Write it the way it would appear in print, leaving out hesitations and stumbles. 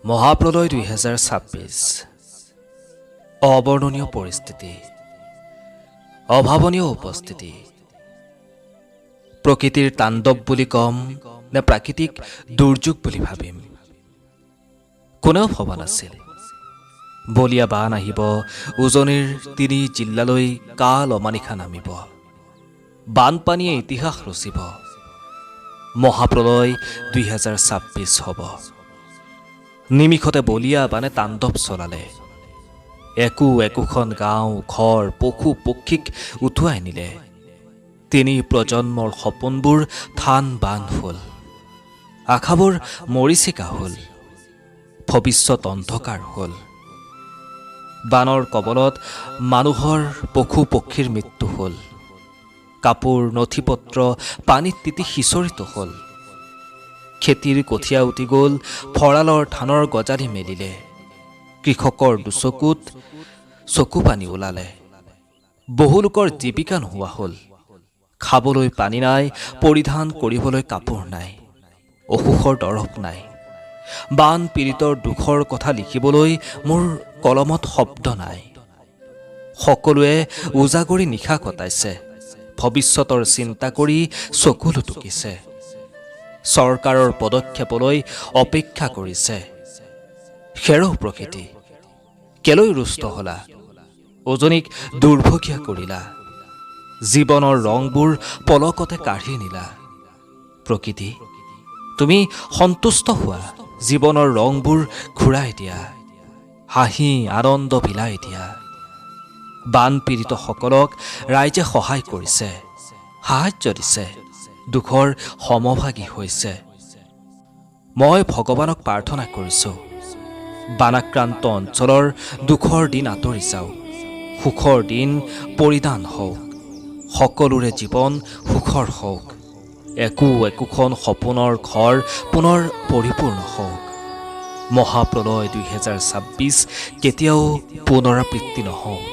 মহাপ্ৰলয় 2026 অবৰ্ণনীয় পৰিস্থিতি, অভাৱনীয় উপস্থিতি। প্ৰকৃতিৰ তাণ্ডৱ বুলি কম নে প্ৰাকৃতিক দুৰ্যোগ বুলি ভাবিম? কোনেও ভবা নাছিল বলীয়া বান আহিব, উজনিৰ 3 জিলালৈ কাল অমানিশা নামিব, বানপানীয়ে ইতিহাস ৰচিব, মহাপ্ৰলয় 2026 হ'ব। নিমিষতে বলীয়া বানে তাণ্ডৱ চলালে, একোখন গাঁও, ঘৰ, পশু পক্ষীক উটুৱাই নিলে। 3 প্ৰজন্মৰ সপোনবোৰ থান বান হ'ল, আশাবোৰ মৰিচিকা হ'ল, ভৱিষ্যত অন্ধকাৰ হ'ল। বানৰ কবলত মানুহৰ, পশু পক্ষীৰ মৃত্যু হ'ল, কাপোৰ নথিপত্ৰ পানীত তিতি সিঁচৰিত হ'ল। খেতিৰ কঠীয়া উটি গ'ল, ভঁৰালৰ ধানৰ গজালি মেলিলে, কৃষকৰ দুচকুত চকু পানী ওলালে। বহু লোকৰ জীৱিকা নোহোৱা হ'ল, খাবলৈ পানী নাই, পৰিধান কৰিবলৈ কাপোৰ নাই, অসুখৰ দৰৱ নাই। বান পীড়িতৰ দুখৰ কথা লিখিবলৈ মোৰ কলমত শব্দ নাই। সকলোৱে উজাগৰি নিশা কটাইছে, ভৱিষ্যতৰ চিন্তা কৰি চকু লুটুকিছে, চৰকাৰৰ পদক্ষেপলৈ অপেক্ষা কৰিছে। হেৰৌ প্ৰকৃতি, কেলৈ ৰুষ্ট হলা? উজনিক দুৰ্ভগীয়া কৰিলা, জীৱনৰ ৰংবোৰ পলকতে কাঢ়ি নিলা। প্ৰকৃতি, তুমি সন্তুষ্ট হোৱা, জীৱনৰ ৰংবোৰ ঘূৰাই দিয়া, হাঁহি আনন্দ বিলাই দিয়া। বানপীড়িতসকলক ৰাইজে সহায় কৰিছে, সাহায্য দিছে, দুখৰ সমভাগী হৈছে। মই ভগৱানক প্ৰাৰ্থনা কৰিছোঁ, বানাক্ৰান্ত অঞ্চলৰ দুখৰ দিন আঁতৰি যাওক, সুখৰ দিন পৰিধান হওক, সকলোৰে জীৱন সুখৰ হওক, একোখন সপোনৰ ঘৰ পুনৰ পৰিপূৰ্ণ হওক। মহাপ্ৰলয় 2026 কেতিয়াও পুনৰাবৃত্তি নহওক।